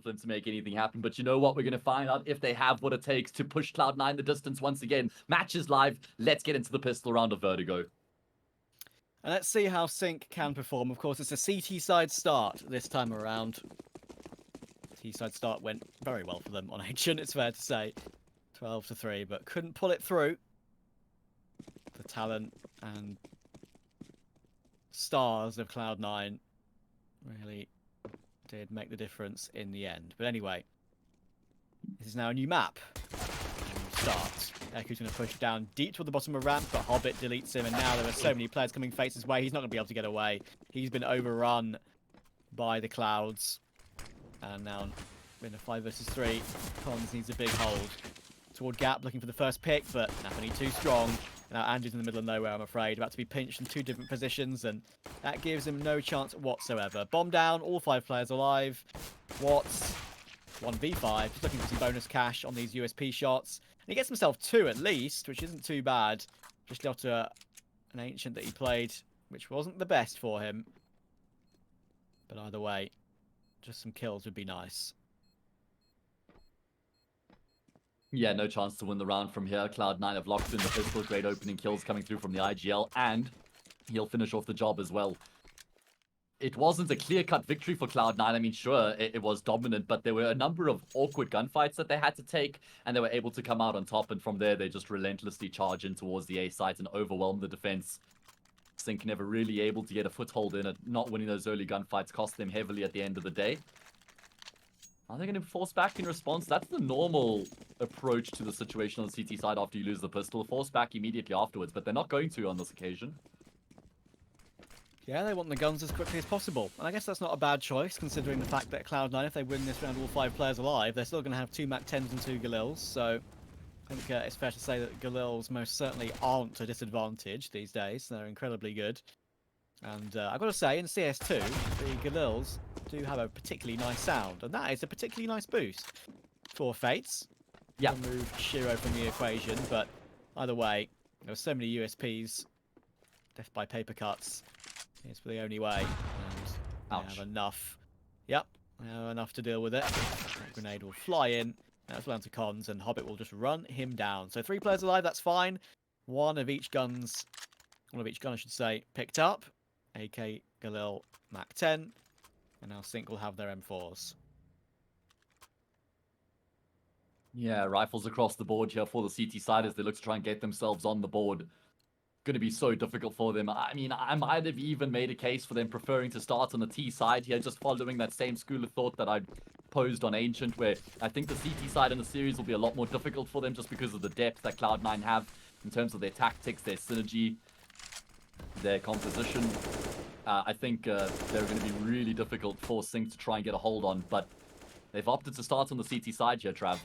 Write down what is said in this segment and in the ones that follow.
difficult for them to make anything happen. But you know what? We're going to find out if they have what it takes to push Cloud9 the distance once again. Match is live. Let's get into the pistol round of Vertigo. And let's see how sYnck can perform. Of course, it's a CT side start this time around. CT side start went very well for them on Ancient, it's fair to say. 12-3, but couldn't pull it through. The talent and stars of Cloud9 really did make the difference in the end. But anyway, this is now a new map. Start. Eku's going to push down deep toward the bottom of ramp, but Hobbit deletes him, and now there are so many players coming face his way. He's not going to be able to get away. He's been overrun by the clouds. And now in a 5 versus 3, Cons needs a big hold. Toward Gap, looking for the first pick, but Nathani too strong. Now Andrew's in the middle of nowhere, I'm afraid. About to be pinched in 2 different positions, and that gives him no chance whatsoever. Bomb down, all 5 players alive. Watts, 1v5, just looking for some bonus cash on these USP shots. And he gets himself 2 at least, which isn't too bad. Just after an Ancient that he played, which wasn't the best for him. But either way, just some kills would be nice. Yeah, no chance to win the round from here. Cloud9 have locked in the pistol. Great opening kills coming through from the IGL, and he'll finish off the job as well. It wasn't a clear-cut victory for Cloud9. I mean, sure, it was dominant, but there were a number of awkward gunfights that they had to take, and they were able to come out on top, and from there, they just relentlessly charge in towards the A site and overwhelm the defense. sYnck never really able to get a foothold in it. Not winning those early gunfights cost them heavily at the end of the day. Are they going to force back in response? That's the normal approach to the situation on the CT side after you lose the pistol. Force back immediately afterwards, but they're not going to on this occasion. Yeah, they want the guns as quickly as possible. And I guess that's not a bad choice, considering the fact that Cloud9, if they win this round all 5 players alive, they're still going to have 2 MAC 10s and 2 Galils. So I think it's fair to say that Galils most certainly aren't a disadvantage these days. They're incredibly good. And I've got to say, in CS2, the Galils do have a particularly nice sound. And that is a particularly nice boost for Fates. Yeah. Remove Shiro from the equation, but either way, there were so many USPs. Death by paper cuts is the only way. And they have enough. Yep, they have enough to deal with it. That grenade will fly in. That's down to Cons, and Hobbit will just run him down. So 3 players alive, that's fine. One of each gun, I should say, picked up. AK Galil MAC 10. And now sYnck will have their M4s. Yeah, rifles across the board here for the CT side as they look to try and get themselves on the board. Going to be so difficult for them. I mean, I might have even made a case for them preferring to start on the T side here, just following that same school of thought that I posed on Ancient, where I think the CT side in the series will be a lot more difficult for them just because of the depth that Cloud9 have in terms of their tactics, their synergy, their composition. I think they're going to be really difficult for sYnck to try and get a hold on, but they've opted to start on the CT side here, Trav.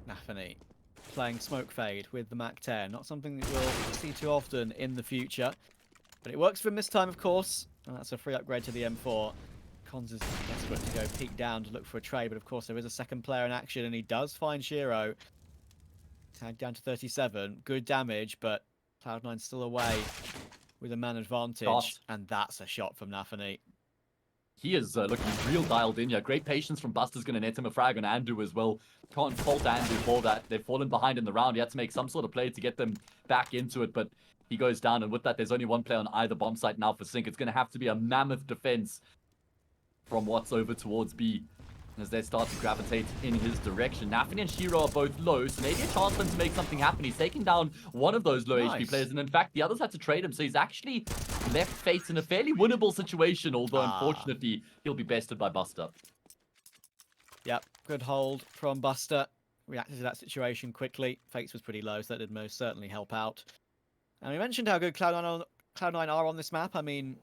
Nathani playing Smoke Fade with the MAC 10. Not something that we'll see too often in the future. But it works for him this time, of course. And that's a free upgrade to the M4. Cons is desperate to go peek down to look for a trade. But of course, there is a second player in action. And he does find Shiro. Tagged down to 37. Good damage, but Cloud9 still away with a man advantage. And that's a shot from Nathani. He is looking real dialed in here. Great patience from Buster's going to net him a frag on Andrew as well. Can't fault Andrew for that. They've fallen behind in the round. He had to make some sort of play to get them back into it, but he goes down. And with that, there's only 1 player on either bomb site now for sYnck. It's going to have to be a mammoth defense from Watts over towards B as they start to gravitate in his direction. Nathani and Shiro are both low, so maybe a chance for him to make something happen. He's taken down one of those low HP players, and in fact, the others had to trade him, so he's actually left Fates in a fairly winnable situation, although unfortunately, he'll be bested by Buster. Yep, good hold from Buster. Reacted to that situation quickly. Fates was pretty low, so that did most certainly help out. And we mentioned how good Cloud9 are on this map. I mean,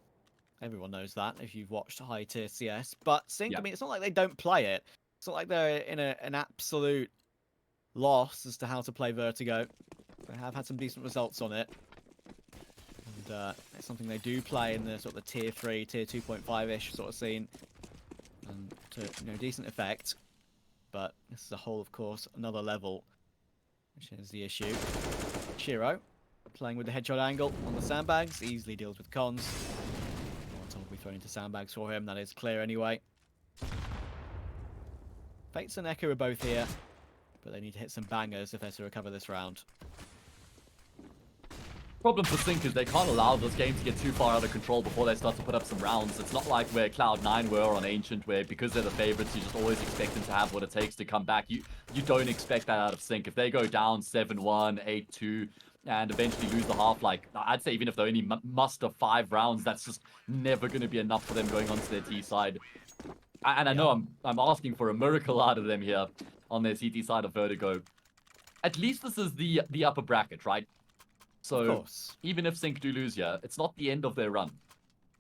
everyone knows that if you've watched high tier CS. But sYnck, I mean, it's not like they don't play it. It's not like they're in an absolute loss as to how to play Vertigo. They have had some decent results on it. And it's something they do play in the sort of the tier 3, tier 2.5-ish sort of scene. And to decent effect. But this is a whole, of course, another level, which is the issue. Shiro playing with the headshot angle on the sandbags, easily deals with Cons. thrown into sandbags for him. That is clear anyway. Fates and Echo are both here, but they need to hit some bangers if they're to recover this round. Problem for sYnck is they can't allow this game to get too far out of control before they start to put up some rounds. It's not like where Cloud9 were on Ancient, where because they're the favorites, you just always expect them to have what it takes to come back. You don't expect that out of sYnck. If they go down 7-1, 8-2, and eventually lose the half, like, I'd say even if they only muster 5 rounds, that's just never going to be enough for them going onto their T side. And I know I'm asking for a miracle out of them here on their CT side of Vertigo. At least this is the upper bracket, right? So even if sYnck do lose here, it's not the end of their run.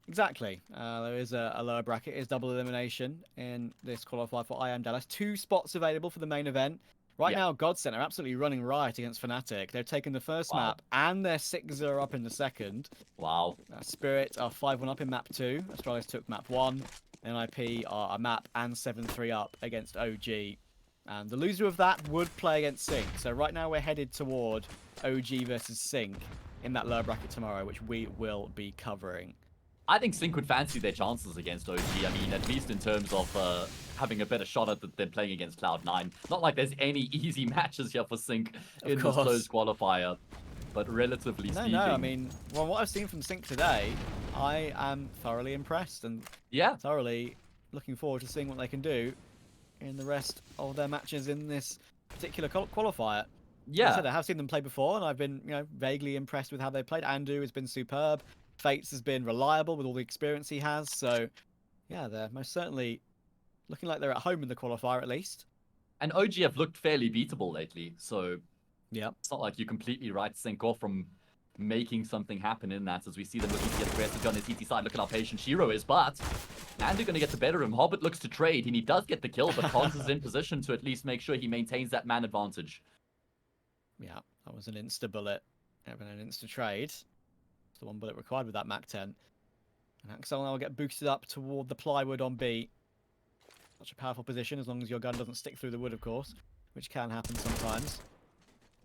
Exactly. There is a lower bracket. It's double elimination in this qualifier for IEM Dallas. 2 spots available for the main event. Right now, Godsent are absolutely running riot against Fnatic. They've taken the first map, and they're 6-0 up in the second. Wow. Spirit are 5-1 up in map 2. Astralis took map 1. NIP are a map and 7-3 up against OG. And the loser of that would play against sYnck. So right now we're headed toward OG versus sYnck in that lower bracket tomorrow, which we will be covering. I think sYnck would fancy their chances against OG. I mean, at least in terms of having a better shot at than playing against Cloud9. Not like there's any easy matches here for sYnck in this closed qualifier, but relatively speaking. No, I mean, well, what I've seen from sYnck today, I am thoroughly impressed and thoroughly looking forward to seeing what they can do in the rest of their matches in this particular qualifier. Yeah, I said I have seen them play before, and I've been, vaguely impressed with how they played. Andu has been superb. Fates has been reliable with all the experience he has. So, yeah, they're most certainly looking like they're at home in the qualifier at least. And OG have looked fairly beatable lately, so it's not like you completely write sYnck off from making something happen in that, as we see them looking to get aggressive on his CT side. Look at how patient Shiro is, but Andu going to get the better of him. Hobbit looks to trade, and he does get the kill, but Cons is in position to at least make sure he maintains that man advantage. Yeah, that was an insta-bullet. An insta-trade. It's the one bullet required with that Mac 10. And Axel now will get boosted up toward the plywood on B. Such a powerful position, as long as your gun doesn't stick through the wood, of course, which can happen sometimes.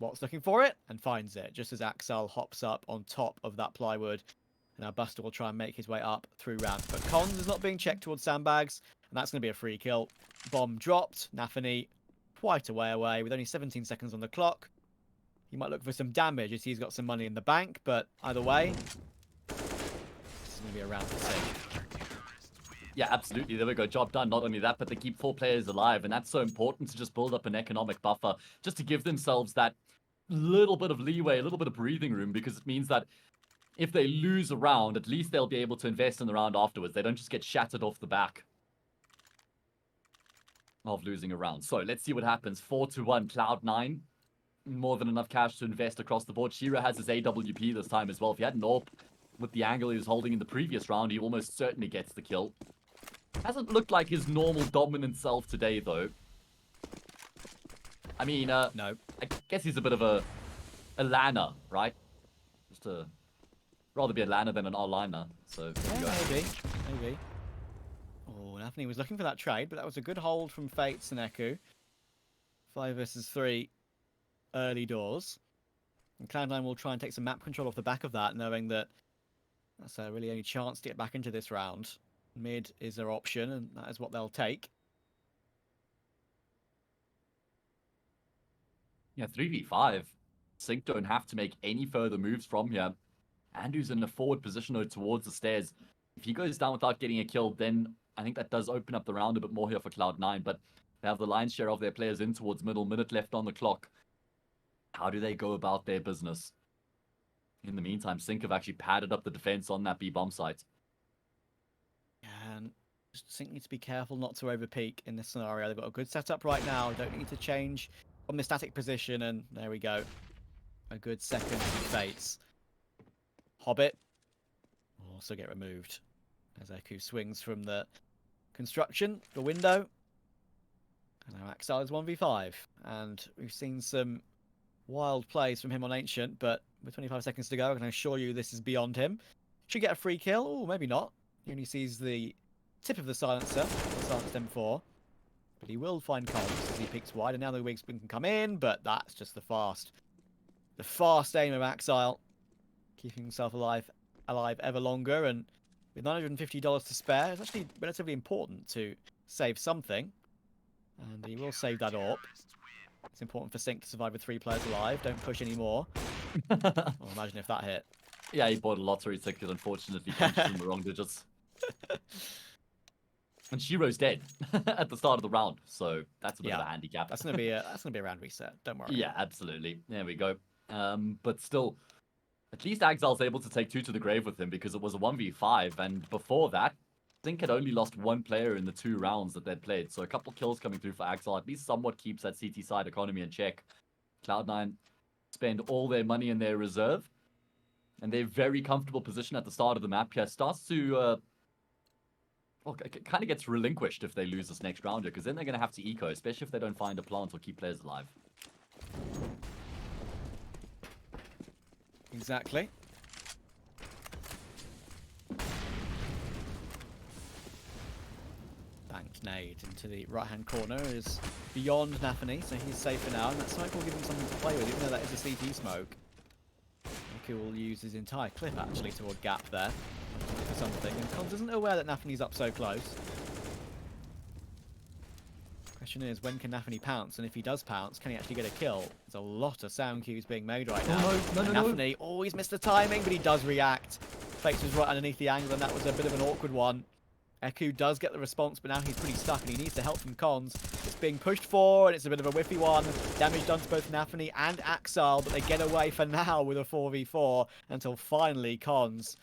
Watt's looking for it, and finds it, just as Axel hops up on top of that plywood. And now Buster will try and make his way up through ramp. But Cons is not being checked towards sandbags, and that's going to be a free kill. Bomb dropped. Nafany quite a way away, with only 17 seconds on the clock. He might look for some damage as he's got some money in the bank, but either way, this is going to be a round for sYnck. Yeah, absolutely. There we go. Job done. Not only that, but they keep 4 players alive, and that's so important to just build up an economic buffer, just to give themselves that little bit of leeway, a little bit of breathing room, because it means that if they lose a round, at least they'll be able to invest in the round afterwards. They don't just get shattered off the back of losing a round. So let's see what happens. 4-1 Cloud9. More than enough cash to invest across the board. Shiro has his AWP this time as well. If he had an AWP with the angle he was holding in the previous round, he almost certainly gets the kill. Hasn't looked like his normal dominant self today, though. I mean, no. I guess he's a bit of a LANer, right? Just a rather be a LANer than an R-liner. So there you go. Maybe. Oh, Anthony was looking for that trade, but that was a good hold from Fates and Echo. 5 versus 3. Early doors. And Cloud9 will try and take some map control off the back of that, knowing that that's a really only chance to get back into this round. Mid is their option, and that is what they'll take. Yeah, 3v5. sYnck don't have to make any further moves from here. Andu's in a forward position towards the stairs. If he goes down without getting a kill, then I think that does open up the round a bit more here for Cloud9, but they have the lion's share of their players in towards middle. Minute left on the clock. How do they go about their business? In the meantime, sYnck have actually padded up the defense on that B-bomb site. And sYnck needs to be careful not to overpeak in this scenario. They've got a good setup right now. Don't need to change from the static position, and there we go. A good second from Fates. Hobbit will also get removed as Eku swings from the construction, the window. And now Axel is 1v5, and we've seen some wild plays from him on Ancient, but with 25 seconds to go, I can assure you this is beyond him. Should get a free kill. Oh, maybe not. He only sees the tip of the silencer, the silenced M4. But he will find Cons as he peeks wide, and now the wing spin can come in, but that's just the fast aim of Axile, keeping himself alive ever longer, and with $950 to spare, it's actually relatively important to save something. And he will save that AWP. It's important for sYnck to survive with 3 players alive. Don't push anymore. Well, imagine if that hit. Yeah, he bought a lottery ticket, unfortunately, punched in the wrong digits. And Shiro's dead at the start of the round, so that's a bit of a handicap. That's gonna be a round reset. Don't worry. Yeah, absolutely. There we go. But still, at least Axal's able to take 2 to the grave with him because it was a 1v5, and before that, sYnck had only lost 1 player in the 2 rounds that they'd played, so a couple kills coming through for Axal at least somewhat keeps that CT side economy in check. Cloud9 spend all their money in their reserve, and their very comfortable position at the start of the map here starts to well, it kind of gets relinquished if they lose this next round here, because then they're going to have to eco, especially if they don't find a plant or keep players alive. Exactly. Banked nade into the right-hand corner is beyond Nafany, so he's safe for now, and that smoke will give him something to play with, even though that is a CT smoke. He will use his entire clip, actually, toward gap there. For something, and Cons isn't aware that Nafany's up so close. Question is, when can Nafany pounce? And if he does pounce, can he actually get a kill? There's a lot of sound cues being made right now. No. Nafany always missed the timing, but he does react. Fakes was right underneath the angle, and that was a bit of an awkward one. Eku does get the response, but now he's pretty stuck, and he needs the help from Cons. It's being pushed forward, it's a bit of a whiffy one. Damage done to both Nafany and Axal, but they get away for now with a 4v4 until finally Cons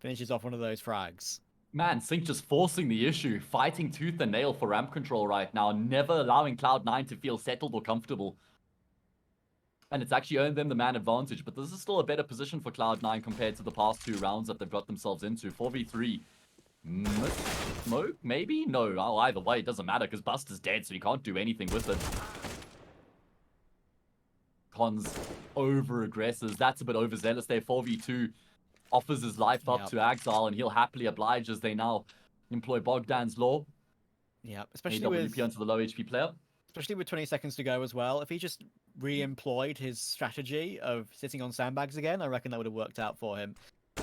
finishes off one of those frags. Man, sYnck just forcing the issue, fighting tooth and nail for ramp control right now, never allowing Cloud9 to feel settled or comfortable. And it's actually earned them the man advantage, but this is still a better position for Cloud9 compared to the past 2 rounds that they've got themselves into. 4v3. Smoke? Maybe? No, either way, it doesn't matter, because Buster's dead, so he can't do anything with it. Cons over-aggressors. That's a bit overzealous there. 4v2. Offers his life up to Axal, and he'll happily oblige as they now employ Bogdan's Law. Yeah, especially AWP onto the low HP player. Especially with 20 seconds to go as well. If he just re-employed his strategy of sitting on sandbags again, I reckon that would have worked out for him.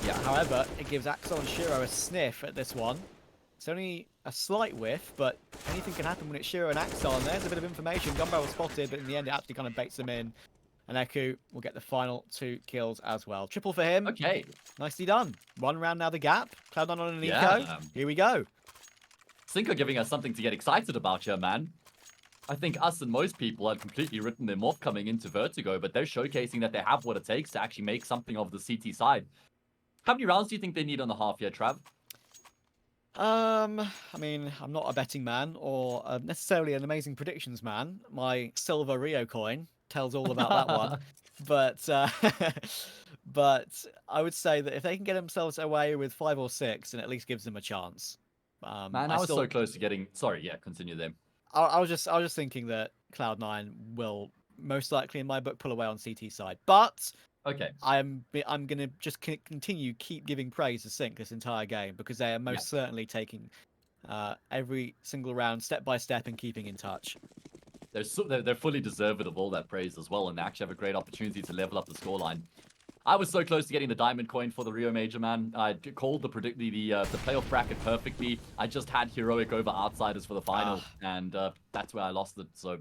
Yeah. However, it gives Axal and Shiro a sniff at this one. It's only a slight whiff, but anything can happen when it's Shiro and Axal, and there's a bit of information. Gun barrel spotted, but in the end it actually kind of baits them in. And Eku will get the final 2 kills as well. Triple for him. Okay. Nicely done. 1 round now the gap. Cloud9 on an eco. Here we go. sYnck are giving us something to get excited about here, man. I think us and most people had completely written them off coming into Vertigo, but they're showcasing that they have what it takes to actually make something of the CT side. How many rounds do you think they need on the half here, Trav? I mean, I'm not a betting man or necessarily an amazing predictions man. My silver Rio coin tells all about that one. But I would say that if they can get themselves away with 5 or 6, then at least gives them a chance. Man, I was so close to getting... Sorry, yeah, continue then. I was just thinking that Cloud9 will most likely, in my book, pull away on CT side. But okay, I'm gonna just keep giving praise to sYnck this entire game, because they are most certainly taking every single round step by step and keeping in touch. They're fully deserved of all that praise as well, and they actually have a great opportunity to level up the scoreline. I was so close to getting the diamond coin for the Rio Major, man. I called the playoff bracket perfectly. I just had heroic over outsiders for the final, and that's where I lost it. So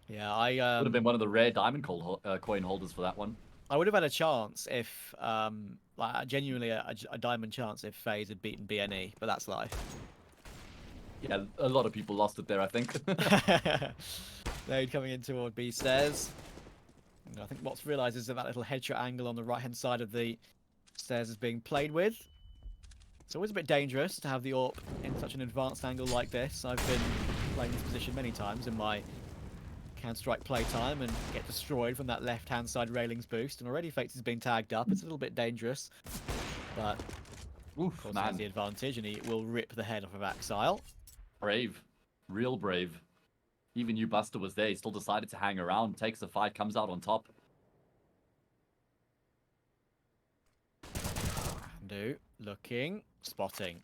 yeah, I would have been one of the rare diamond coin holders for that one. I would have had a chance if, like, genuinely a diamond chance if FaZe had beaten BNE, but that's life. Yeah, a lot of people lost it there, I think. Nade coming in toward B stairs. And I think what's realised is that little headshot angle on the right-hand side of the stairs is being played with. It's always a bit dangerous to have the AWP in such an advanced angle like this. I've been playing this position many times in my Counter-Strike playtime and get destroyed from that left-hand side railings boost. And already Fates is being tagged up. It's a little bit dangerous, but of course he has the advantage, and he will rip the head off of Axile. Brave. Real brave. Even you, Buster, was there. He still decided to hang around, takes the fight, comes out on top. Randu, looking, spotting.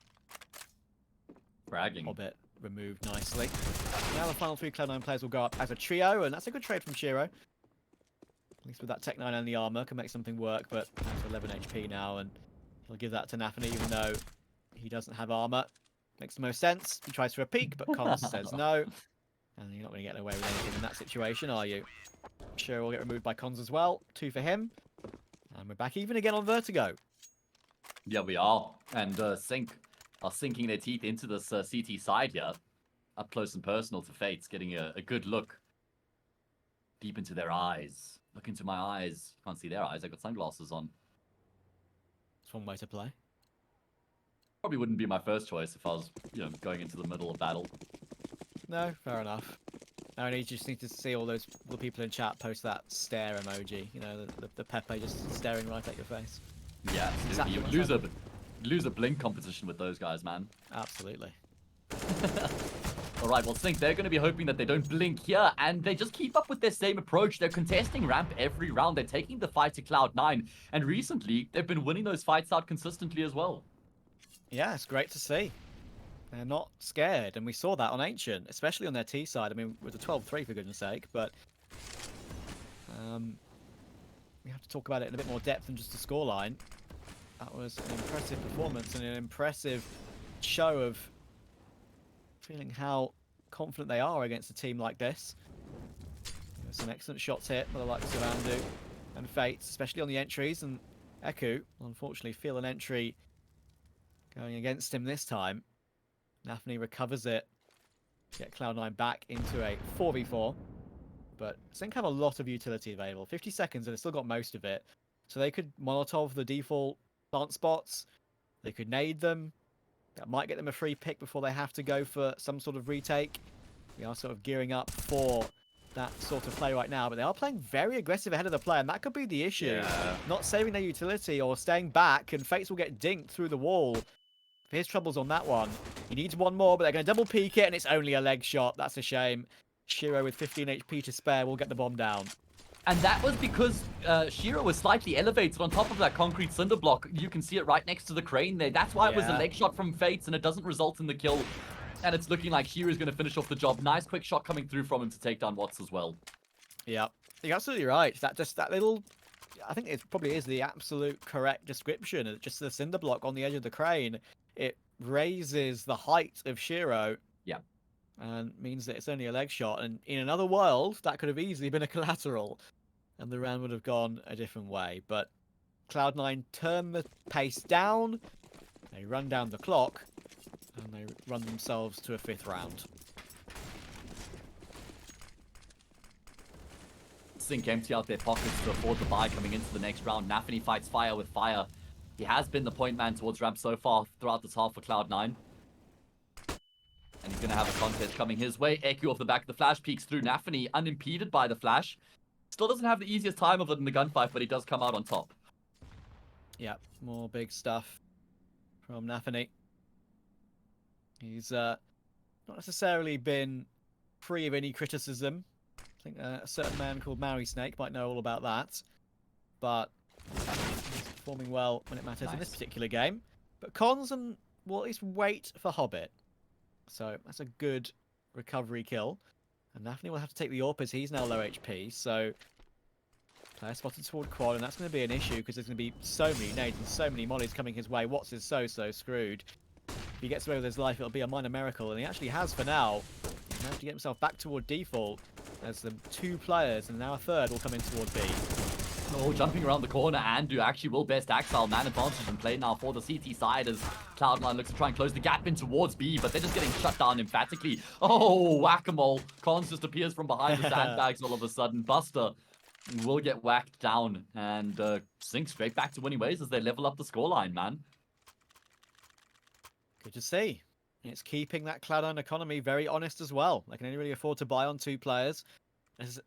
Bragging. Hobbit removed nicely. Now the final 3 Cloud9 players will go up as a trio, and that's a good trade from Shiro. At least with that Tech 9 and the armor, can make something work, but that's 11 HP now, and He'll give that to Nafany, even though he doesn't have armor. Makes the most sense. He tries for a peek, but Cons says no. And you're not going to get away with anything in that situation, are you? Sure, will get removed by Cons as well. 2 for him. And we're back even again on Vertigo. Yeah, we are. And sYnck are sinking their teeth into this CT side here. Up close and personal to Fates, getting a good look deep into their eyes. Look into my eyes. Can't see their eyes. I got sunglasses on. It's one way to play. Probably wouldn't be my first choice if I was, going into the middle of battle. No, fair enough. Now you just need to see all the people in chat post that stare emoji. You know, the Pepe just staring right at your face. Yeah, Exactly you would lose a blink competition with those guys, man. Absolutely. All right, well, sYnck, they're going to be hoping that they don't blink here, and they just keep up with their same approach. They're contesting ramp every round. They're taking the fight to Cloud9, and recently, they've been winning those fights out consistently as well. Yeah, it's great to see. They're not scared, and we saw that on Ancient, especially on their T side. I mean, with a 12-3 for goodness sake, but we have to talk about it in a bit more depth than just the scoreline. That was an impressive performance and an impressive show of feeling how confident they are against a team like this. There's some excellent shots hit by the likes of Andu and Fates, especially on the entries, and Eku will unfortunately feel an entry going against him this time. Nafany recovers it, get Cloud9 back into a 4v4. But sYnck have a lot of utility available. 50 seconds and they've still got most of it. So they could Molotov the default plant spots. They could nade them. That might get them a free pick before they have to go for some sort of retake. We are sort of gearing up for that sort of play right now. But they are playing very aggressive ahead of the play. And that could be the issue. Yeah. Not saving their utility or staying back. And Fates will get dinked through the wall. His troubles on that one. He needs one more, but they're going to double peek it, and it's only a leg shot. That's a shame. Shiro with 15 HP to spare will get the bomb down. And that was because Shiro was slightly elevated on top of that concrete cinder block. You can see it right next to the crane there. That's why it was a leg shot from Fates, and it doesn't result in the kill. And it's looking like Shiro's going to finish off the job. Nice quick shot coming through from him to take down Watts as well. Yeah, you're absolutely right. That little... I think it probably is the absolute correct description. Just the cinder block on the edge of the crane. It raises the height of Shiro. Yeah. And means that it's only a leg shot. And in another world, that could have easily been a collateral. And the round would have gone a different way. But Cloud9 turn the pace down. They run down the clock. And they run themselves to a 5th round. sYnck empty out their pockets to afford the buy coming into the next round. Nafany fights fire with fire. He has been the point man towards ramp so far throughout this half for Cloud9. And he's going to have a contest coming his way. Eku off the back of the flash peeks through. Nafany unimpeded by the flash. Still doesn't have the easiest time of it in the gunfight, but he does come out on top. Yeah, more big stuff from Nafany. He's not necessarily been free of any criticism. I think a certain man called Maui Snake might know all about that. But he's performing well when it matters in this particular game. But Cons will at least wait for Hobbit. So that's a good recovery kill. And Nafany will have to take the AWP as he's now low HP. So player spotted toward quad, and that's going to be an issue because there's going to be so many nades and so many mollies coming his way. Watts is so screwed. If he gets away with his life, it'll be a minor miracle, and he actually has for now. He's managed to get himself back toward default. There's the 2 players, and now a 3rd will come in toward B. Oh, jumping around the corner, Andu actually will best Axel. Man advantage in play now for the CT side as Cloud9 looks to try and close the gap in towards B, but they're just getting shut down emphatically. Oh, whack-a-mole. Cons just appears from behind the sandbags all of a sudden. Buster will get whacked down, and sYnck straight back to winning ways as they level up the scoreline, man. Good to see. It's keeping that Cloud9 economy very honest as well. They can only really afford to buy on 2 players.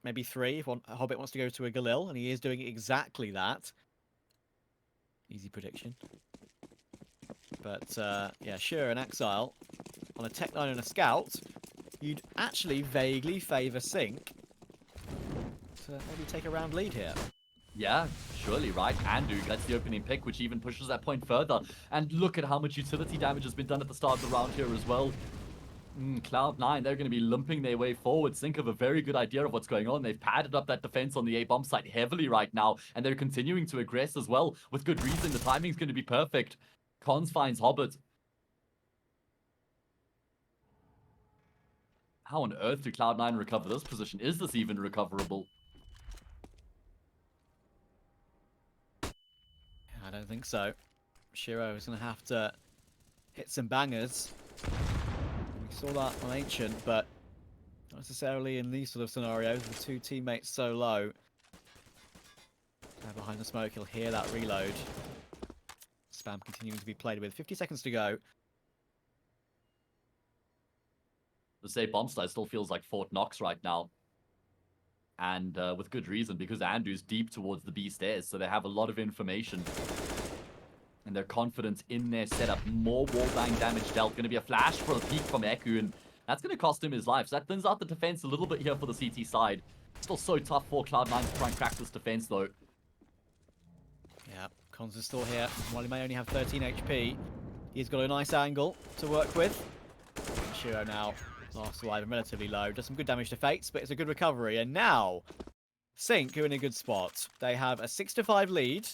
Maybe 3 if Hobbit wants to go to a Galil, and he is doing exactly that. Easy prediction. But yeah, sure, an Exile on a Tech9 and a Scout, you'd actually vaguely favour sYnck to maybe take a round lead here. Yeah, surely, right? Andu gets the opening pick, which even pushes that point further. And look at how much utility damage has been done at the start of the round here as well. Cloud9, they're going to be limping their way forward. sYnck have a very good idea of what's going on. They've padded up that defense on the A bomb site heavily right now, and they're continuing to aggress as well. With good reason, the timing's going to be perfect. Cons finds Hobbit. How on earth do Cloud9 recover this position? Is this even recoverable? I don't think so. Shiro is going to have to hit some bangers. We saw that on Ancient, but not necessarily in these sort of scenarios with two teammates so low. Behind the smoke, he'll hear that reload. Spam continuing to be played with. 50 seconds to go. The say bomb site still feels like Fort Knox right now. And with good reason, because Andu's deep towards the B stairs, so they have a lot of information. And they're confident in their setup. More wall bang damage dealt. Going to be a flash for a peek from Eku, and that's going to cost him his life. So that thins out the defense a little bit here for the CT side. Still so tough for Cloud9 to try and crack this defense, though. Yeah, Cons is still here. While he may only have 13 HP, he's got a nice angle to work with. Shiro now last alive and relatively low. Does some good damage to Fates, but it's a good recovery. And now, sYnck are in a good spot. They have a 6-5 lead.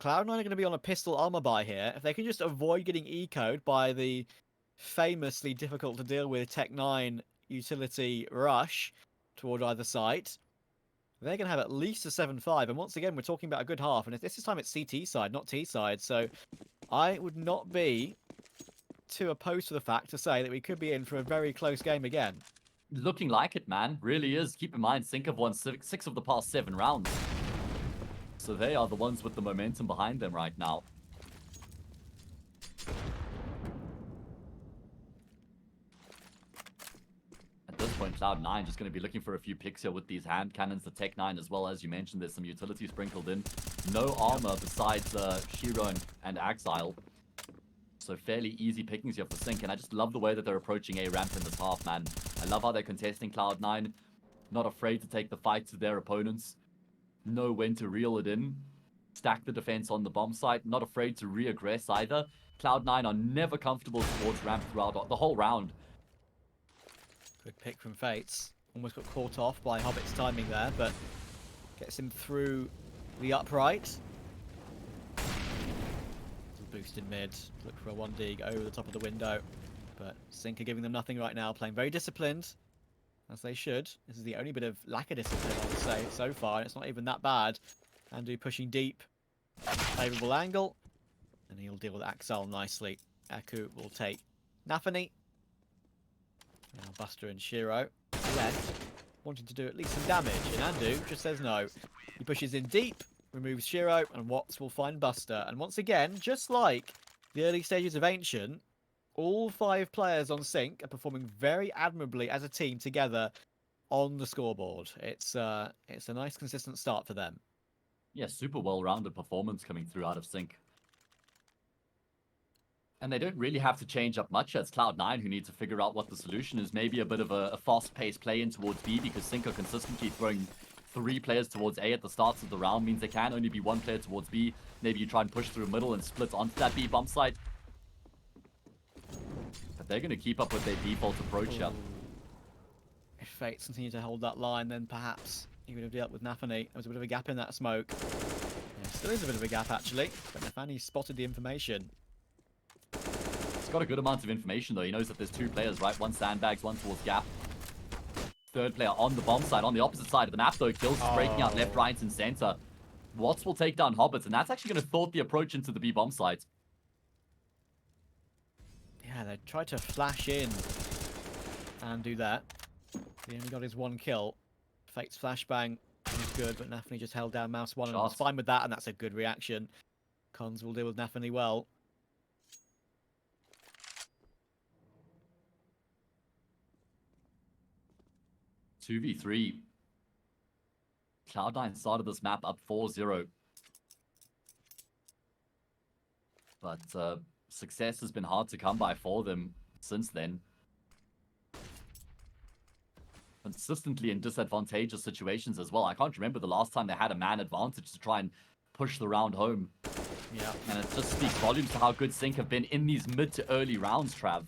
Cloud9 are going to be on a pistol armor buy here. If they can just avoid getting ecoed by the famously difficult to deal with Tech9 utility rush toward either site, they're going to have at least a 7-5. And once again, we're talking about a good half. And this time it's CT side, not T side. So I would not be too opposed to the fact to say that we could be in for a very close game again. Looking like it, man. Really is. Keep in mind, sYnck have won 6 of the past 7 rounds. So they are the ones with the momentum behind them right now. At this point, Cloud9 just going to be looking for a few picks here with these hand cannons. The Tech9 as well, as you mentioned, there's some utility sprinkled in. No armor besides Shiro and Axile. So fairly easy pickings here for sYnck, and I just love the way that they're approaching A ramp in this half, man. I love how they're contesting Cloud9. Not afraid to take the fight to their opponents. Know when to reel it in. Stack the defense on the bomb site. Not afraid to re-aggress either. Cloud9 are never comfortable towards ramp throughout the whole round. Good pick from Fates. Almost got caught off by Hobbit's timing there, but gets him through the upright. Boost in mid. Look for a 1 dig over the top of the window. But sYnck are giving them nothing right now. Playing very disciplined, as they should. This is the only bit of lack of discipline, I would say, so far. And it's not even that bad. Andu pushing deep. Favourable angle. And he'll deal with Axel nicely. Aku will take Nafany. Now Buster and Shiro left, wanting to do at least some damage. And Andu just says no. He pushes in deep. Removes Shiro, and Watts will find Buster. And once again, just like the early stages of Ancient, all 5 players on sYnck are performing very admirably as a team together on the scoreboard. It's a nice, consistent start for them. Yeah, super well-rounded performance coming through out of sYnck. And they don't really have to change up much. It's Cloud9 who need to figure out what the solution is. Maybe a bit of a fast-paced play in towards B, because sYnck are consistently throwing 3 players towards A at the start of the round. Means there can only be 1 player towards B. Maybe you try and push through middle and split onto that B bump site. But they're going to keep up with their default approach here. If Fates continue to hold that line, then perhaps he would have dealt with Nafany. There was a bit of a gap in that smoke. Yeah, still is a bit of a gap, actually. But Nafany spotted the information. He's got a good amount of information, though. He knows that there's 2 players, right? 1 sandbags, 1 towards gap. 3rd player on the bomb side, on the opposite side of the map, though. Kills is breaking out left, right, and center. Watts will take down Hobbits, and that's actually going to thwart the approach into the B bomb site. Yeah, they tried to flash in and do that. He only got his 1 kill. Fate's flashbang was good, but Nafany just held down mouse 1 and was fine with that, and that's a good reaction. Cons will deal with Nafany well. $2v3. Cloud9 started this map up 4-0. But success has been hard to come by for them since then. Consistently in disadvantageous situations as well. I can't remember the last time they had a man advantage to try and push the round home. Yeah. And it just speaks volumes to how good sYnck have been in these mid to early rounds, Trav.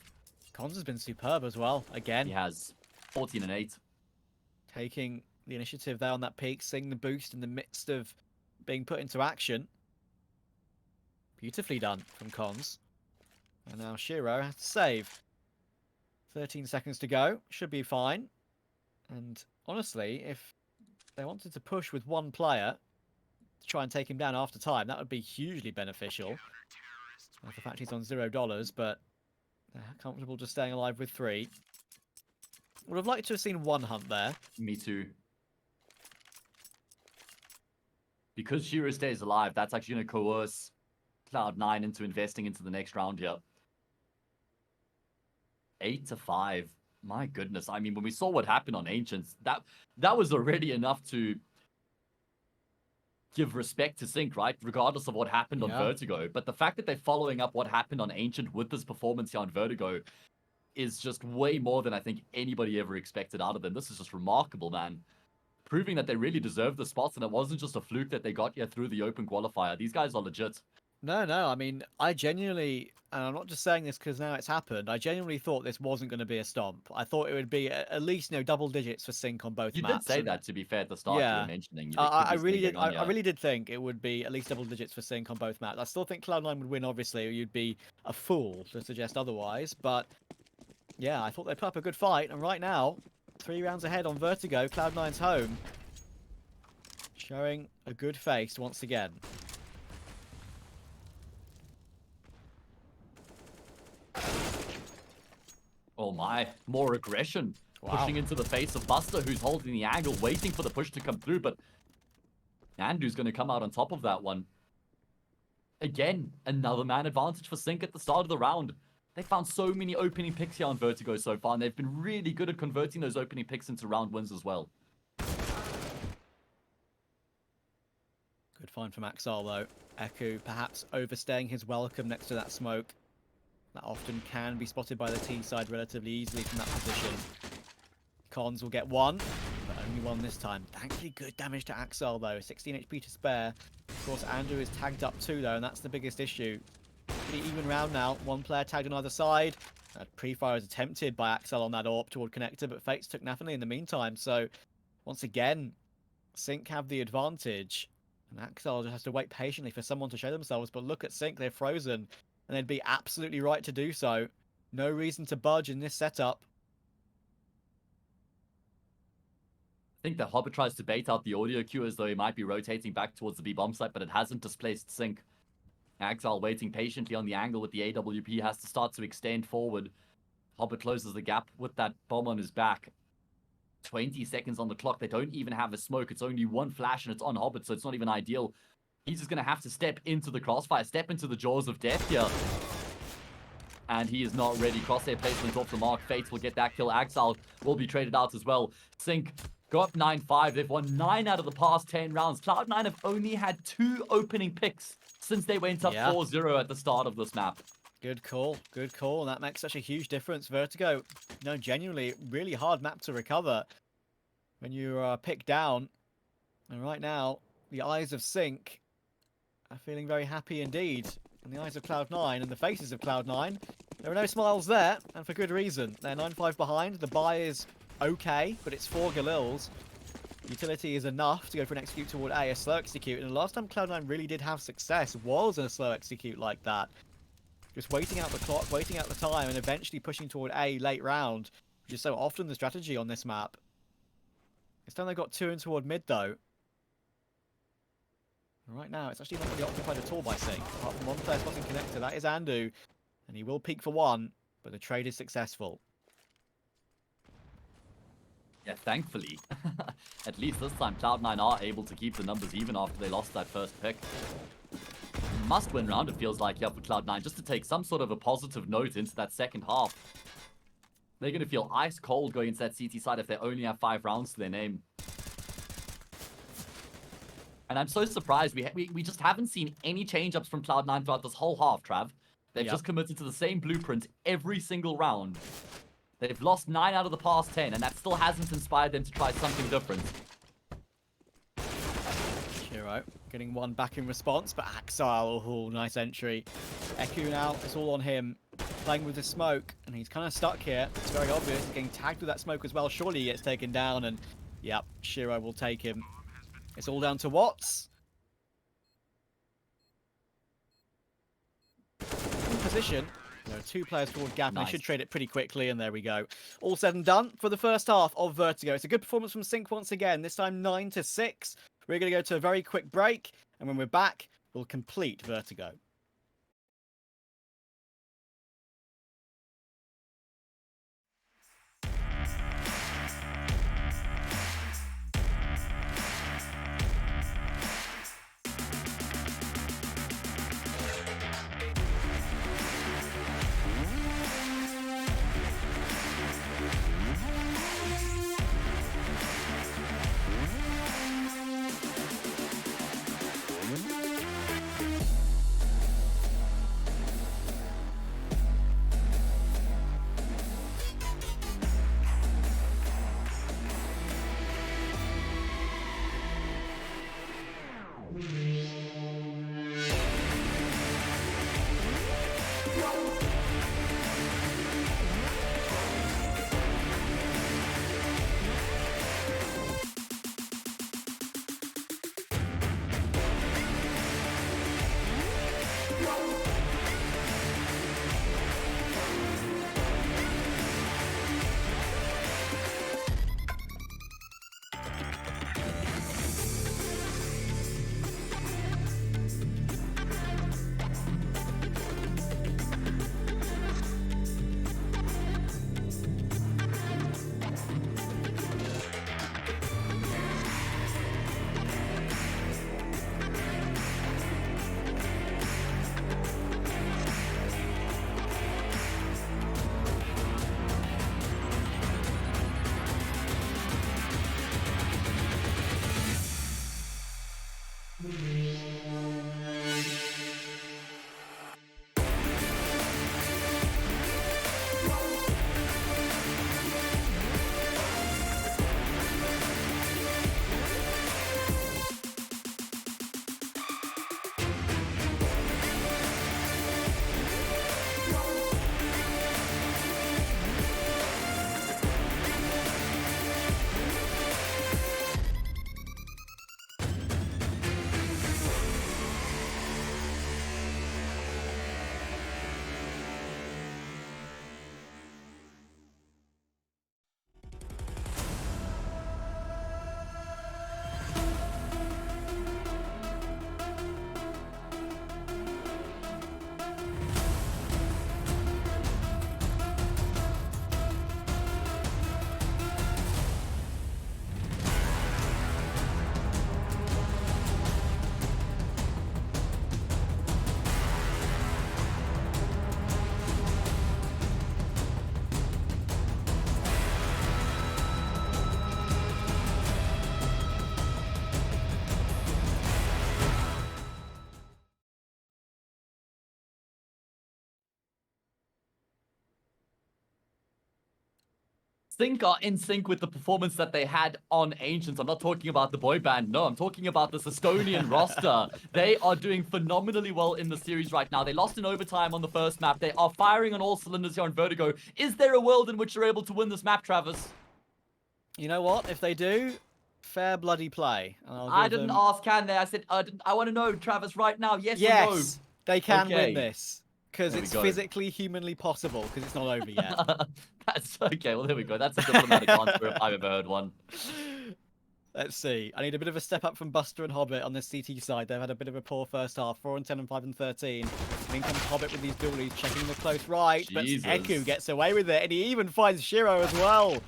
Cons has been superb as well. Again, He has 14 and 8. taking the initiative there on that peak, seeing the boost in the midst of being put into action. Beautifully done from Cons. And now Shiro has to save. 13 seconds to go. Should be fine. And honestly, if they wanted to push with one player to try and take him down after time, that would be hugely beneficial. The fact he's on $0, but they're comfortable just staying alive with 3. Would have liked to have seen one hunt there. Me too. Because Shiro stays alive, that's actually going to coerce Cloud9 into investing into the next round here. 8-5. My goodness. I mean, when we saw what happened on Ancients, that was already enough to give respect to sYnck, right? Regardless of what happened on Vertigo. But the fact that they're following up what happened on Ancient with this performance here on Vertigo is just way more than I think anybody ever expected out of them. This is just remarkable, man. Proving that they really deserve the spots and it wasn't just a fluke that they got here through the open qualifier. These guys are legit. No, I mean, I genuinely, and I'm not just saying this because now it's happened, I genuinely thought this wasn't going to be a stomp. I thought it would be at least, double digits for sYnck on both maps. You did say that, to be fair, at the start you were mentioning. I really did think it would be at least double digits for sYnck on both maps. I still think Cloud9 would win, obviously, or you'd be a fool to suggest otherwise, but yeah, I thought they'd put up a good fight, and right now, 3 rounds ahead on Vertigo, Cloud9's home, showing a good face once again. Oh my, more aggression. Wow. Pushing into the face of Buster, who's holding the angle, waiting for the push to come through, but Andu's going to come out on top of that one. Again, another man advantage for sYnck at the start of the round. They found so many opening picks here on Vertigo so far, and they've been really good at converting those opening picks into round wins as well. Good find from Axel, though. Eku perhaps overstaying his welcome next to that smoke. That often can be spotted by the T side relatively easily from that position. Cons will get one, but only one this time. Thankfully, good damage to Axel, though. 16 HP to spare. Of course, Andrew is tagged up too, though, and that's the biggest issue. Pretty even round now. One player tagged on either side. Pre-fire is attempted by Axel on that AWP toward Connector, but Fates took Nathaniel in the meantime. So, once again, sYnck have the advantage. And Axel just has to wait patiently for someone to show themselves. But look at sYnck, they're frozen. And they'd be absolutely right to do so. No reason to budge in this setup. I think the Hobbit tries to bait out the audio cue as though he might be rotating back towards the B-bomb site, but it hasn't displaced sYnck. Axel waiting patiently on the angle with the AWP has to start to extend forward. Hobbit closes the gap with that bomb on his back. 20 seconds on the clock. They don't even have a smoke. It's only one flash and it's on Hobbit, so it's not even ideal. He's just going to have to step into the crossfire, step into the jaws of death here. And he is not ready. Crosshair placement off the mark. Fates will get that kill. Axel will be traded out as well. sYnck go up 9-5. They've won 9 out of the past 10 rounds. Cloud9 have only had 2 opening picks since they went up 4-0 at the start of this map. Good call. Good call. And that makes such a huge difference. Vertigo, no, genuinely, really hard map to recover when you are picked down. And right now, the eyes of sYnck are feeling very happy indeed. In the eyes of Cloud9 and the faces of Cloud9, there are no smiles there, and for good reason. They're 9-5 behind. The buy is okay, but it's 4 Galils. Utility is enough to go for an execute toward A slow execute. And the last time Cloud9 really did have success was in a slow execute like that. Just waiting out the clock, waiting out the time, and eventually pushing toward A late round, which is so often the strategy on this map. This time they got 2 in toward mid, though. Right now, it's actually not really occupied at all by sYnck. Apart from one player spotting Connector, that is Andu. And he will peek for 1, but the trade is successful. Yeah, thankfully. At least this time, Cloud9 are able to keep the numbers even after they lost that first pick. Must-win round, it feels like, yeah, for Cloud9, just to take some sort of a positive note into that second half. They're going to feel ice cold going into that CT side if they only have 5 rounds to their name. And I'm so surprised. We just haven't seen any change-ups from Cloud9 throughout this whole half, Trav. They've just committed to the same blueprint every single round. They've lost 9 out of the past 10, and that still hasn't inspired them to try something different. Shiro Shiro getting one back in response, but Axile, oh, nice entry. Eku now, it's all on him. Playing with the smoke, and he's kind of stuck here. It's very obvious. He's getting tagged with that smoke as well. Surely he gets taken down, and yep, Shiro will take him. It's all down to Watts. In position. There are 2 players toward gap, and Nice. they should trade it pretty quickly, and there we go. All said and done for the first half of Vertigo. It's a good performance from sYnck once again, this time 9-6. We're going to go to a very quick break, and when we're back, we'll complete Vertigo. sYnck are in sync with the performance that they had on Ancients. I'm not talking about the boy band. No, I'm talking about this Estonian roster. They are doing phenomenally well in the series right now. They lost in overtime on the first map. They are firing on all cylinders here on Vertigo. Is there a world in which they're able to win this map, Travis? You know what? If they do, fair bloody play. I didn't ask, can they? I said, I want to know, Travis, right now. Yes, yes, or no? they can Okay. win this. Because There we it's go. physically, humanly possible, because it's not over yet. That's okay. Well, there we go. That's a diplomatic answer if I've ever heard one. Let's see. I need a bit of a step up from Buster and Hobbit on this CT side. They've had a bit of a poor first half. 4 and 10 and 5 and 13. And in comes Hobbit with these dualies, checking the close right. Jesus. But Eku gets away with it, and he even finds Shiro as well.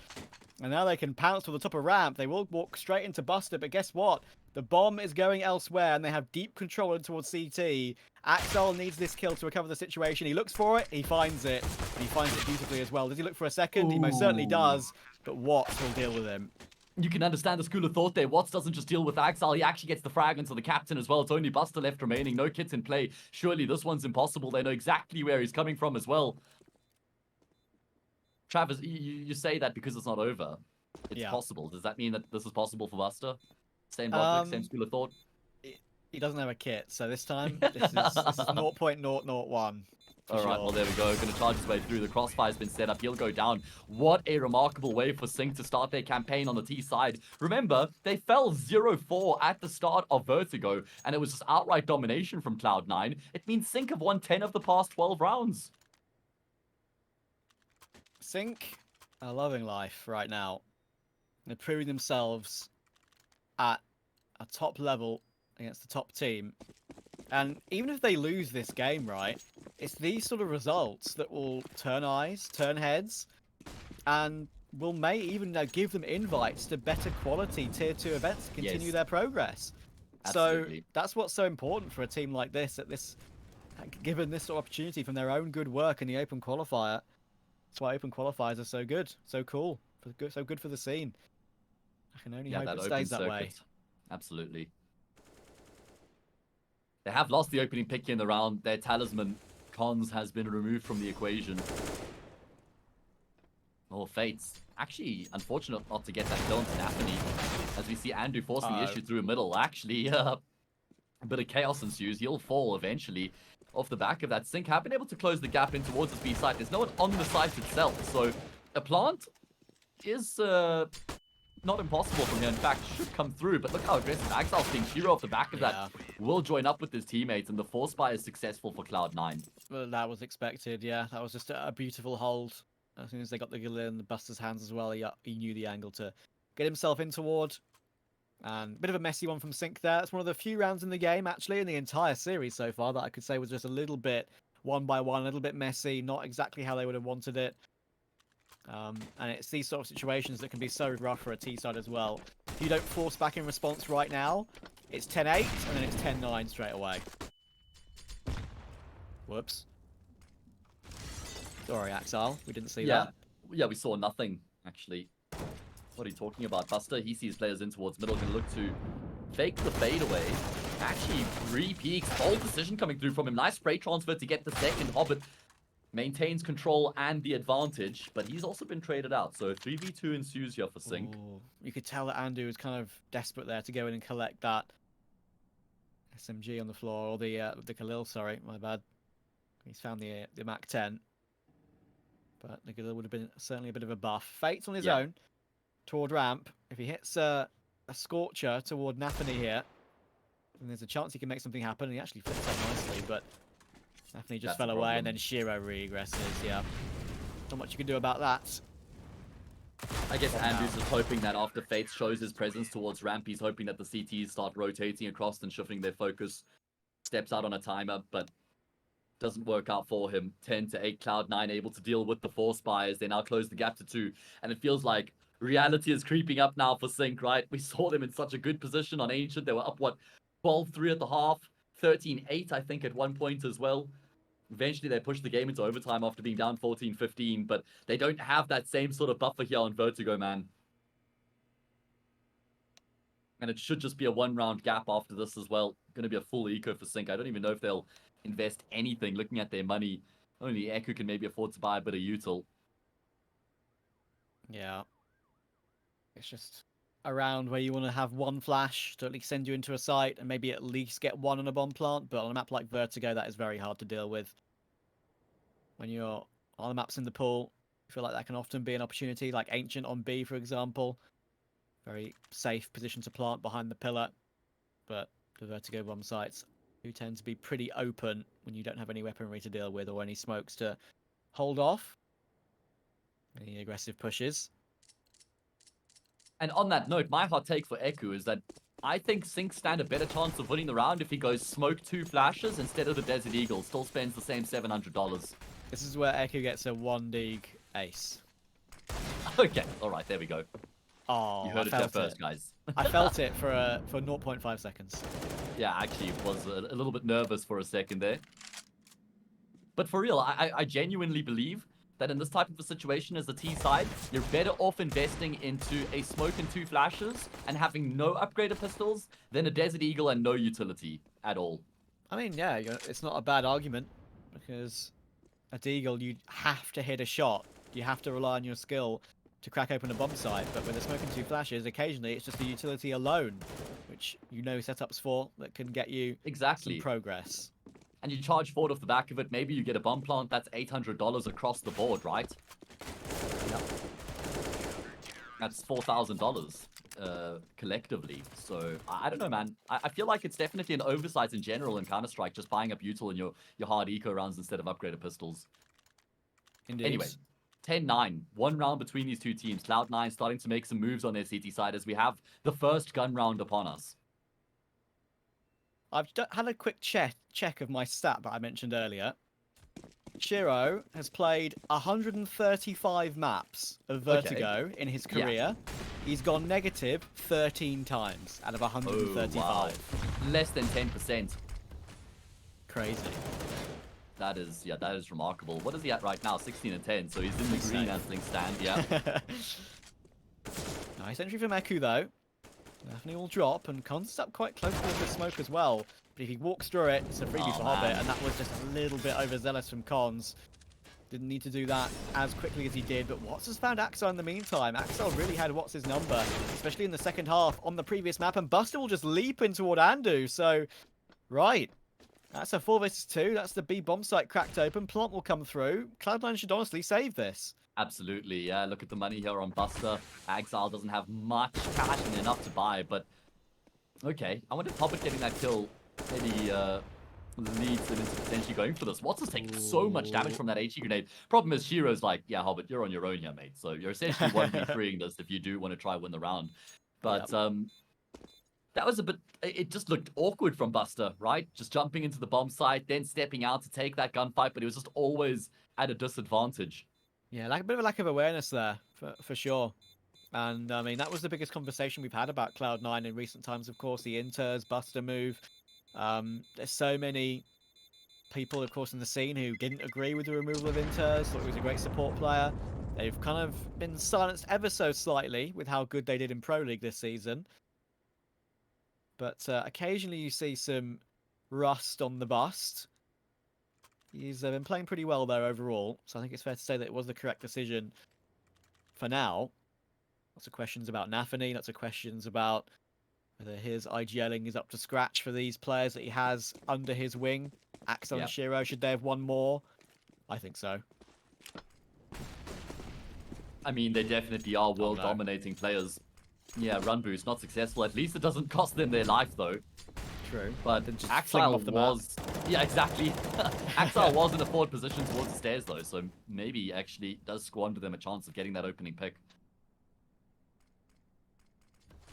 And now they can pounce to the top of ramp. They will walk straight into Buster, but guess what? The bomb is going elsewhere, and they have deep control in towards CT. Axel needs this kill to recover the situation. He looks for it, he finds it, and he finds it beautifully as well. Does he look for a second? He most certainly does, but Watts will deal with him. You can understand the school of thought there. Watts doesn't just deal with Axel, he actually gets the frag into the captain as well. It's only Buster left remaining, no kits in play. Surely this one's impossible. They know exactly where he's coming from as well. Travis, you say that because it's not over. It's possible. Does that mean that this is possible for Buster? Same logic, same school of thought? He doesn't have a kit, so this time this is 0.001. For All right, sure. well, there we go. Going to charge his way through. The crossfire's been set up. He'll go down. What a remarkable way for sYnck to start their campaign on the T side. Remember, they fell 0-4 at the start of Vertigo, and it was just outright domination from Cloud9. It means sYnck have won 10 of the past 12 rounds. sYnck are loving life right now. They're proving themselves at a top level against the top team. And even if they lose this game, right, it's these sort of results that will turn eyes, turn heads, and may even give them invites to better quality tier 2 events to continue Yes. their progress. Absolutely. So that's what's so important for a team like this, given this sort of opportunity from their own good work in the open qualifier. That's why open qualifiers are so good, so cool, so good for the scene. I can only hope that it open stays that circuit. way. Absolutely. They have lost the opening pick in the round. Their talisman, Cons, has been removed from the equation. Oh, Fates. Actually, unfortunate not to get that kill into Nathany. As we see Andu forcing the issue through middle. Actually, a bit of chaos ensues. He'll fall eventually. Off the back of that, sYnck have been able to close the gap in towards the B site. There's no one on the site itself. So, a plant is not impossible from here. In fact, should come through. But look how aggressive Axel's being. Shiro off the back of that will join up with his teammates. And the force buy is successful for Cloud9. Well, that was expected, yeah. That was just a beautiful hold. As soon as they got the Gila in the Buster's hands as well, he knew the angle to get himself in toward. And a bit of a messy one from sYnck there. It's one of the few rounds in the game, actually, in the entire series so far, that I could say was just a little bit one by one, a little bit messy, not exactly how they would have wanted it. And it's these sort of situations that can be so rough for a T-side as well. If you don't force back in response right now, it's 10-8, and then it's 10-9 straight away. Whoops. Sorry, Axel. We didn't see that. Yeah, we saw nothing, actually. What are you talking about? Buster, he sees players in towards middle. Going to look to fake the fadeaway. Actually, 3 peaks. Bold decision coming through from him. Nice spray transfer to get the second. Hobbit maintains control and the advantage, but he's also been traded out. So 3v2 ensues here for sYnck. Ooh, you could tell that Andu was kind of desperate there to go in and collect that SMG on the floor, or the Khalil, sorry, my bad. He's found the Mac 10. But the Khalil would have been certainly a bit of a buff. Fate's on his own toward ramp. If he hits a Scorcher toward Nathany here, then there's a chance he can make something happen. And he actually flips up nicely, but Nathany just fell away, and then Shiro regresses. Yeah, not much you can do about that. I guess Andrews is hoping that after Fates shows his presence towards ramp, he's hoping that the CTs start rotating across and shifting their focus. Steps out on a timer, but doesn't work out for him. 10-8, Cloud9 able to deal with the force buys. They now close the gap to 2, and it feels like reality is creeping up now for sYnck, right? We saw them in such a good position on Ancient. They were up, 12-3 at the half, 13-8, I think, at one point as well. Eventually, they pushed the game into overtime after being down 14-15, but they don't have that same sort of buffer here on Vertigo, man. And it should just be a one-round gap after this as well. Going to be a full eco for sYnck. I don't even know if they'll invest anything looking at their money. Only Echo can maybe afford to buy a bit of util. Yeah. It's just a round where you want to have one flash to at least send you into a site and maybe at least get one on a bomb plant. But on a map like Vertigo, that is very hard to deal with. When you're on the maps in the pool, I feel like that can often be an opportunity, like Ancient on B, for example. Very safe position to plant behind the pillar. But the Vertigo bomb sites do tend to be pretty open when you don't have any weaponry to deal with or any smokes to hold off. Any aggressive pushes. And on that note, my hot take for Eku is that I think sYnck stand a better chance of winning the round if he goes smoke 2 flashes instead of the Desert Eagle. Still spends the same $700. This is where Eku gets a 1 ace. Okay, alright, there we go. Oh, You heard it here first, guys. I felt it for 0.5 seconds. Yeah, actually was a little bit nervous for a second there. But for real, I genuinely believe that in this type of a situation as the T side, you're better off investing into a smoke and 2 flashes and having no upgraded pistols than a Desert Eagle and no utility at all. I mean, yeah, it's not a bad argument because at Eagle, you have to hit a shot. You have to rely on your skill to crack open a bomb site. But with the smoke and 2 flashes, occasionally it's just the utility alone, which you know setups for that can get you some Exactly. progress. And you charge forward off the back of it. Maybe you get a bomb plant that's $800 across the board, right? Yep. That's $4,000 collectively. So I don't know, man. I feel like it's definitely an oversight in general in Counter-Strike, just buying up util in your hard eco rounds instead of upgraded pistols. Indeed. Anyway, 10-9. One round between these two teams. Cloud9 starting to make some moves on their CT side as we have the first gun round upon us. I've had a quick check of my stat that I mentioned earlier. Shiro has played 135 maps of Vertigo in his Yeah. career. He's gone negative 13 times out of 135. Oh, wow. Less than 10%. Crazy. That is remarkable. What is he at right now? 16 and 10. So he's in the green as things stand. Yeah. Nice entry from Eku though. Definitely will drop, and Cons is up quite close to the smoke as well. But if he walks through it, it's a freebie for Hobbit, and that was just a little bit overzealous from Cons. Didn't need to do that as quickly as he did, but Watts has found Axel in the meantime. Axel really had Watts' number, especially in the second half on the previous map, and Buster will just leap in toward Andu. So, right. That's a 4 vs 2. That's the B bomb site cracked open. Plant will come through. Cloud9 should honestly save this. Absolutely, yeah. Look at the money here on Buster. Exile doesn't have much cash and enough to buy, but okay. I wonder if Hobbit getting that kill maybe leads them into potentially going for this. Watts has taken so much damage from that HE grenade. Problem is, Shiro's like, yeah, Hobbit, you're on your own here, mate. So you're essentially 1v3ing this if you do want to try win the round. But that was a bit, it just looked awkward from Buster, right? Just jumping into the bomb site, then stepping out to take that gunfight, but it was just always at a disadvantage. Yeah, like a bit of a lack of awareness there, for sure. And, I mean, that was the biggest conversation we've had about Cloud9 in recent times, of course, the Inters, Buster move. There's so many people, of course, in the scene who didn't agree with the removal of Inters, thought he was a great support player. They've kind of been silenced ever so slightly with how good they did in Pro League this season. But occasionally you see some rust on the bust. He's been playing pretty well there overall, so I think it's fair to say that it was the correct decision for now. Lots of questions about Nafany, lots of questions about whether his IGLing is up to scratch for these players that he has under his wing. Axel and Shiro, should they have won more? I think so. I mean, they definitely are world-dominating players. Yeah, run boost, not successful. At least it doesn't cost them their life, though. True. But Axel was... Yeah, exactly. Axel was in a forward position towards the stairs, though, so maybe actually does squander them a chance of getting that opening pick.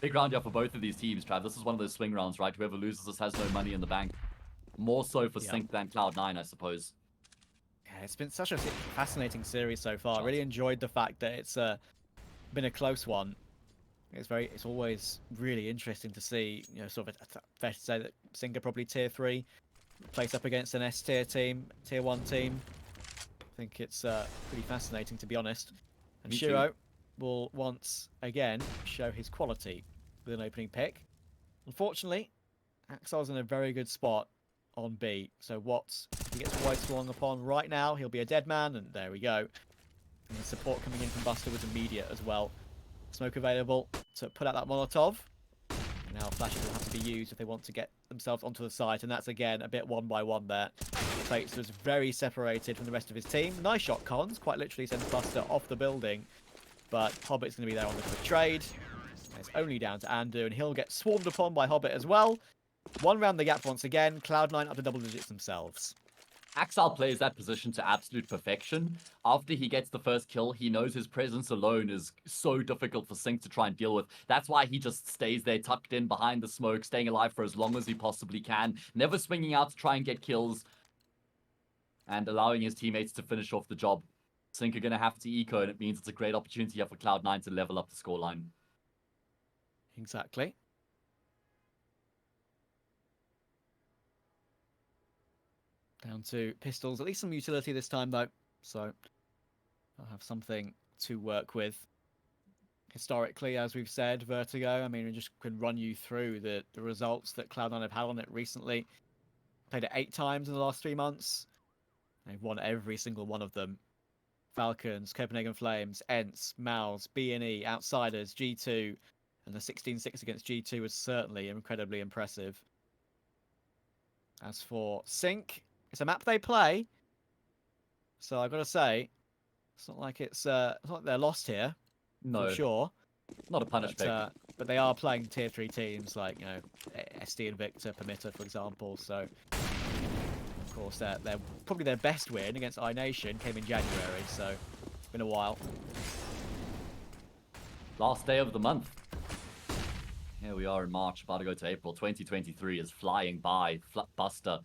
Big round here for both of these teams, Trav. This is one of those swing rounds, right? Whoever loses this has no money in the bank. More so for sYnck than Cloud9, I suppose. Yeah, it's been such a fascinating series so far. I really enjoyed the fact that it's been a close one. It's always really interesting to see, you know, sort of fair to say that sYnck are probably tier 3, place up against an S tier team, tier 1 team. I think it's pretty fascinating, to be honest. And Shiro will once again show his quality with an opening pick. Unfortunately, Axel's in a very good spot on B. So Watts, if he gets White swung upon right now, he'll be a dead man, and there we go. And the support coming in from Buster was immediate as well. Smoke available to put out that Molotov. And now flashes will have to be used if they want to get themselves onto the site, and that's again a bit 1-by-1 there. Fates was very separated from the rest of his team. Nice shot, Cons, quite literally sends Buster off the building. But Hobbit's going to be there on the quick trade. And it's only down to Andu, and he'll get swarmed upon by Hobbit as well. One round the gap once again. Cloud9 up to double digits themselves. Axel plays that position to absolute perfection. After he gets the first kill, he knows his presence alone is so difficult for sYnck to try and deal with. That's why he just stays there tucked in behind the smoke, staying alive for as long as he possibly can, never swinging out to try and get kills, and allowing his teammates to finish off the job. sYnck are going to have to eco, and it means it's a great opportunity here for Cloud9 to level up the scoreline. Exactly. Down to pistols. At least some utility this time, though. So I'll have something to work with. Historically, as we've said, Vertigo, I mean, we just can run you through the results that Cloud9 have had on it recently. Played it 8 times in the last 3 months. They've won every single one of them. Falcons, Copenhagen Flames, ENTS, MALS, B&E, Outsiders, G2, And the 16-6 against G2 was certainly incredibly impressive. As for sYnck, it's a map they play. So I've got to say, it's not like it's not like they're lost here, No, for sure. not a punish pick. But they are playing tier 3 teams like, you know, SD and Victor, Permitter, for example. So, of course, they're probably their best win against iNation came in January. So, it's been a while. Last day of the month. Here we are in March, about to go to April. 2023 is flying by. Buster,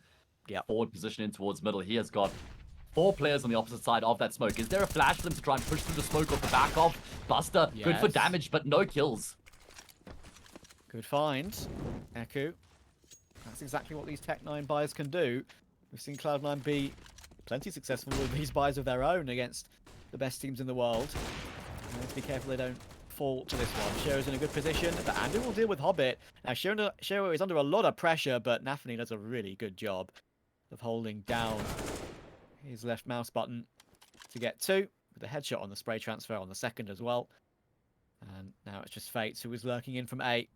forward position in towards middle. He has got 4 players on the opposite side of that smoke. Is there a flash for them to try and push through the smoke off the back of Buster? Yes. Good for damage, but no kills. Good find, Eku. That's exactly what these Tech9 buys can do. We've seen Cloud9 be plenty successful with these buys of their own against the best teams in the world. They have to be careful they don't fall to this one. Shero's in a good position, but Andy will deal with Hobbit. Now, Shero is under a lot of pressure, but Nafany does a really good job of holding down his left mouse button to get 2, with a headshot on the spray transfer on the second as well. And now it's just Fates who is lurking in from A.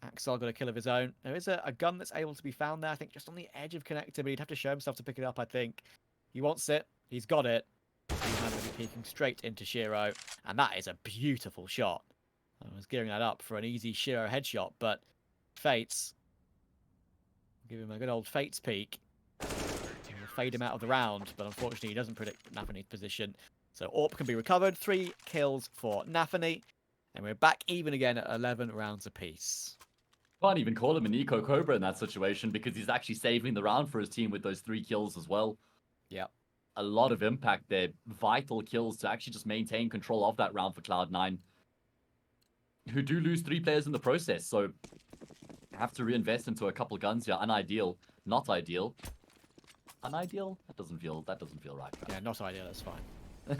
Axel got a kill of his own. There is a gun that's able to be found there, I think, just on the edge of connector, but he'd have to show himself to pick it up, I think. He wants it. He's got it. He's now going to be peeking straight into Shero, and that is a beautiful shot. I was gearing that up for an easy Shero headshot, but Fates, give him a good old Fates peek. He'll fade him out of the round, but unfortunately he doesn't predict Nafany's position. So AWP can be recovered. 3 kills for Nafany, and we're back even again at 11 rounds apiece. Can't even call him an Eco Cobra in that situation because he's actually saving the round for his team with those 3 kills as well. Yep. A lot of impact there. Vital kills to actually just maintain control of that round for Cloud9, who do lose 3 players in the process. So have to reinvest into a couple guns here. Unideal. Not ideal. Unideal? That doesn't feel right. Yeah, not ideal. That's fine.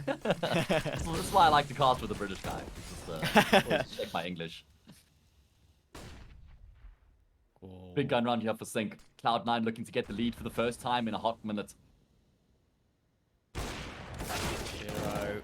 That's why I like to cast with a British guy. Just check my English. Oh. Big gun round here for sYnck. Cloud9 looking to get the lead for the first time in a hot minute. Shero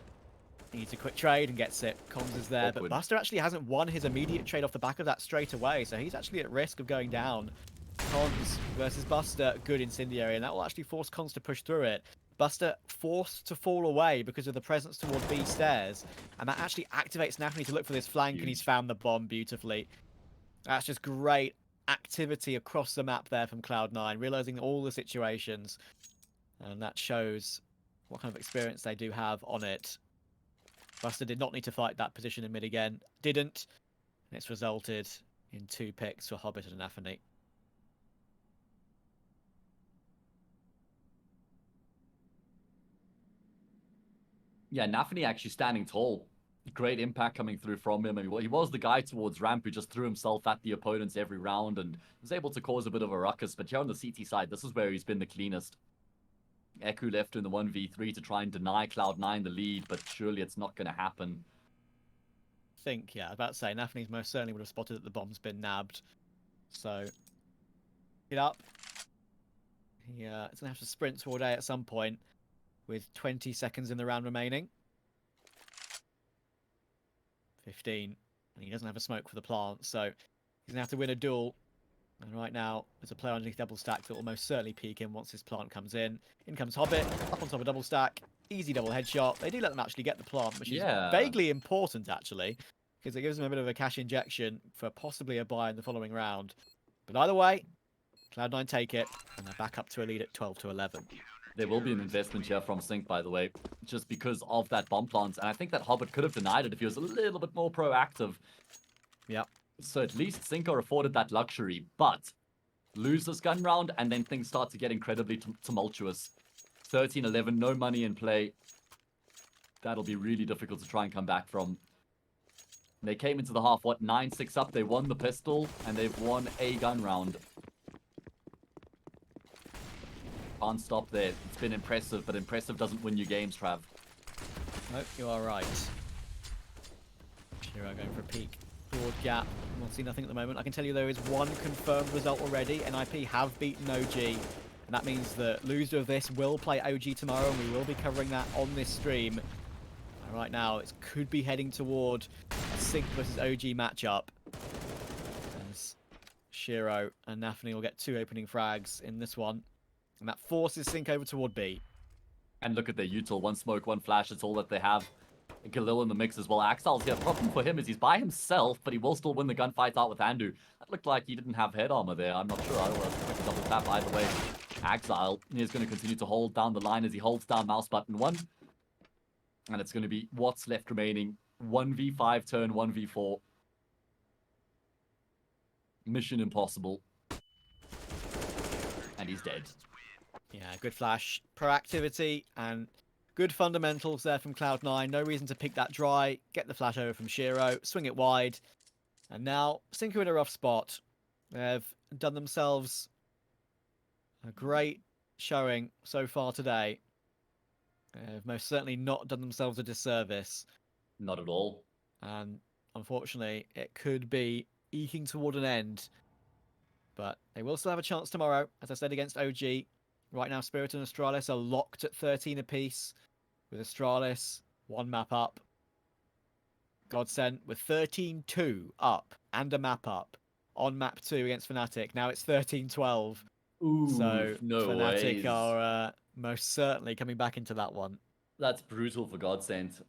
needs a quick trade and gets it. Comms is there, Awkward. but Buster actually hasn't won his immediate trade off the back of that straight away, so he's actually at risk of going down. Cons versus Buster, good incendiary, and that will actually force Cons to push through it. Buster forced to fall away because of the presence toward B stairs, and that actually activates Nafany to look for this flank, and he's found the bomb beautifully. That's just great activity across the map there from Cloud9, realizing all the situations, and that shows what kind of experience they do have on it. Buster did not need to fight that position in mid again, didn't, and it's resulted in 2 picks for Hobbit and Nafany. Yeah, Nafany actually standing tall. Great impact coming through from him. I mean, he was the guy towards ramp who just threw himself at the opponents every round and was able to cause a bit of a ruckus. But here on the CT side, this is where he's been the cleanest. Eku left in the 1v3 to try and deny Cloud9 the lead, but surely it's not going to happen. Yeah, I was about to say, Nafany's most certainly would have spotted that the bomb's been nabbed. So, get up. He's going to have to sprint toward A at some point with 20 seconds in the round remaining. 15. And he doesn't have a smoke for the plant, so he's going to have to win a duel. And right now, there's a player underneath double stack that will most certainly peek him once his plant comes in. In comes Hobbit, up on top of double stack. Easy double headshot. They do let them actually get the plant, which is vaguely important, actually, because it gives them a bit of a cash injection for possibly a buy in the following round. But either way, Cloud9 take it, and they're back up to a lead at 12-11. There will be an investment here from sYnck, by the way, just because of that bomb plant. And I think that Hobbit could have denied it if he was a little bit more proactive. Yep. So at least sYnck are afforded that luxury, but lose this gun round and then things start to get incredibly tumultuous. 13-11, no money in play. That'll be really difficult to try and come back from. They came into the half, 9-6 up. They won the pistol and they've won a gun round. Can't stop there. It's been impressive, but impressive doesn't win you games, Trav. Nope, you are right. Shero going for a peek. Broad gap. We'll see nothing at the moment. I can tell you there is one confirmed result already. NIP have beaten OG. And that means the loser of this will play OG tomorrow, and we will be covering that on this stream. And right now, it could be heading toward a sYnck versus OG matchup. As Shiro and Nafany will get 2 opening frags in this one. And that forces sYnck over toward B. And look at their util. 1 smoke, 1 flash. It's all that they have. Galil in the mix as well. Axel's here. Problem for him is he's by himself, but he will still win the gunfight out with Andu. That looked like he didn't have head armor there. I'm not sure. I will quick double tap either way. Axel is going to continue to hold down the line as he holds down mouse button 1. And it's going to be what's left remaining. 1v5 turn, 1v4. Mission impossible. And he's dead. Yeah, good flash, proactivity, and good fundamentals there from Cloud9. No reason to pick that dry. Get the flash over from Shiro, swing it wide. And now, sYnck are in a rough spot. They've done themselves a great showing so far today. They've most certainly not done themselves a disservice. Not at all. And unfortunately, it could be eking toward an end. But they will still have a chance tomorrow, as I said, against OG. Right now, Spirit and Astralis are locked at 13 apiece, with Astralis 1 map up. Godsent with 13-2 up and a map up on map 2 against Fnatic. Now it's 13-12. Ooh, So no Fnatic ways. are most certainly coming back into that one. That's brutal for Godsent.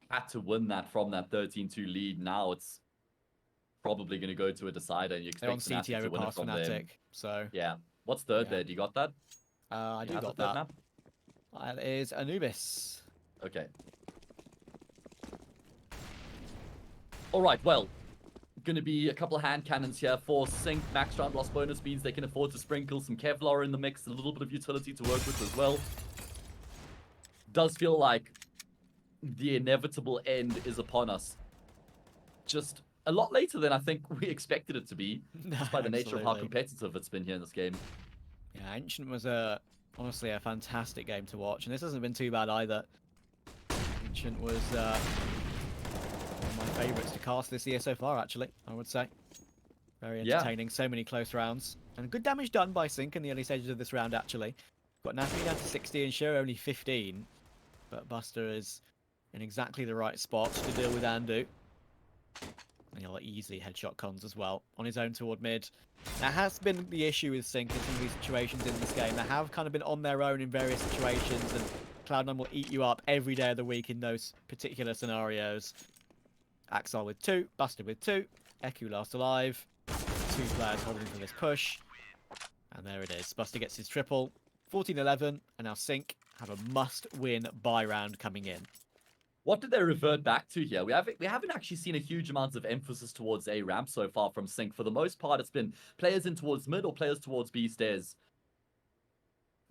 Had to win that from that 13-2 lead. Now it's probably going to go to a decider, and you They're on expect Fnatic CTO to win it past from Fnatic. them. So Yeah. What's third Yeah. there? Do you got that? I You do have the got third that. map? That is Anubis. Okay. All right, well, going to be a couple of hand cannons here for sYnck. Max round loss bonus means they can afford to sprinkle some Kevlar in the mix, a little bit of utility to work with as well. Does feel like the inevitable end is upon us. Just a lot later than I think we expected it to be, just by the nature of how Absolutely. competitive it's been here in this game. Yeah, Ancient was honestly a fantastic game to watch, and this hasn't been too bad either. Ancient was one of my favourites to cast this year so far, actually, I would say. Very Yeah. entertaining, so many close rounds. And good damage done by sYnck in the early stages of this round, actually. Got Nafany down to 60 and Shiro only 15. But Buster is in exactly the right spot to deal with Andu. And he'll easily headshot cons as well on his own toward mid. That has been the issue with sYnck in some of these situations in this game. They have kind of been on their own in various situations, and Cloud9 will eat you up every day of the week in those particular scenarios. Axel with 2, Buster with 2, Eku last alive. 2 players holding for this push. And there it is. Buster gets his triple. 14-11, and now sYnck have a must-win buy round coming in. What did they revert back to here? We haven't actually seen a huge amount of emphasis towards A ramp so far from sYnck. For the most part, it's been players in towards mid or players towards B stairs.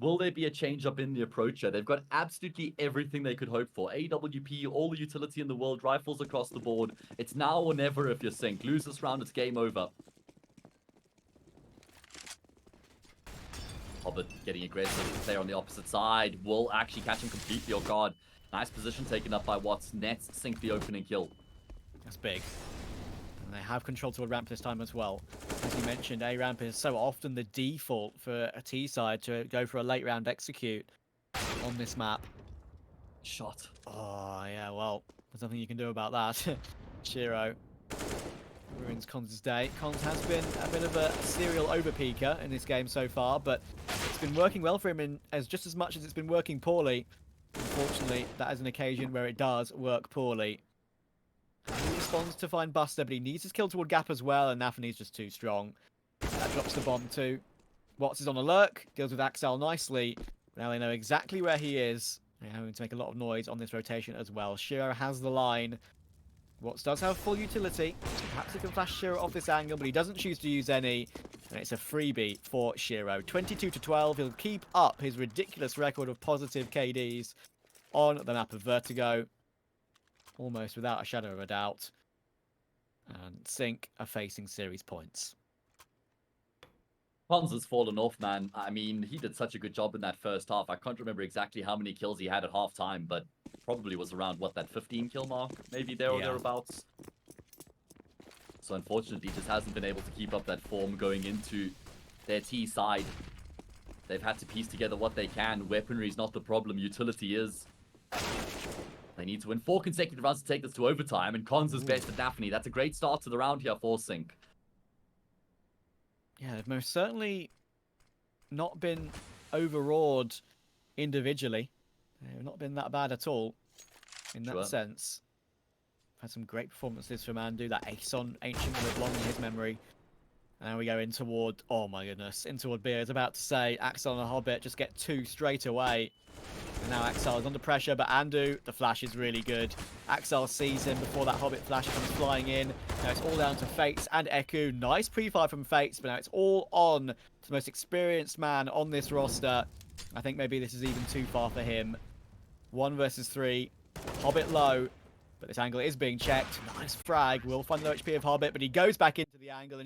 Will there be a change up in the approach here? They've got absolutely everything they could hope for. AWP, all the utility in the world, rifles across the board. It's now or never if you're sYnck. Lose this round, it's game over. Hobbit getting aggressive. The player on the opposite side will actually catch him completely off guard. Nice position taken up by Watts. Nets sYnck the opening kill. That's big. And they have control toward ramp this time as well. As you mentioned, A ramp is so often the default for a T side to go for a late round execute on this map. Shot. Oh, yeah, well, there's nothing you can do about that. Shiro ruins Cons' day. Cons has been a bit of a serial overpeaker in this game so far, but it's been working well for him in as just as much as it's been working poorly. Unfortunately, that is an occasion where it does work poorly. He responds to find Buster, but he needs his kill toward Gap as well, and Nafany's just too strong. That drops the bomb too. Watts is on a lurk, deals with Axel nicely. Now they know exactly where he is. They're having to make a lot of noise on this rotation as well. Shiro has the line. Watts does have full utility. Perhaps he can flash Shiro off this angle, but he doesn't choose to use any. And it's a freebie for Shiro. 22-12. He'll keep up his ridiculous record of positive KDs on the map of Vertigo. Almost without a shadow of a doubt. And sYnck are facing series points. Pons has fallen off, man. I mean, he did such a good job in that first half. I can't remember exactly how many kills he had at halftime, but probably was around, what, that 15 kill mark? Maybe there or thereabouts. So unfortunately, just hasn't been able to keep up that form going into their T side. They've had to piece together what they can. Weaponry is not the problem. Utility is. They They need to win 4 consecutive rounds to take this to overtime, and Cons is best at Daphne. That's a great start to the round here for sYnck. Yeah, they've most certainly not been overawed individually. They've not been that bad at all in that sense. Had some great performances from Andu. That ace on Ancient will live long in his memory. And now we go in toward, oh my goodness, in toward B. I was about to say, Axel and Hobbit just get 2 straight away. And now Axel is under pressure, but Andu, the flash is really good. Axel sees him before that Hobbit flash comes flying in. Now it's all down to Fates and Eku. Nice pre-fire from Fates, but now it's all on to the most experienced man on this roster. I think maybe this is even too far for him. 1 versus 3. Hobbit low, but this angle is being checked. Nice frag. Will find the low HP of Hobbit, but he goes back into the angle and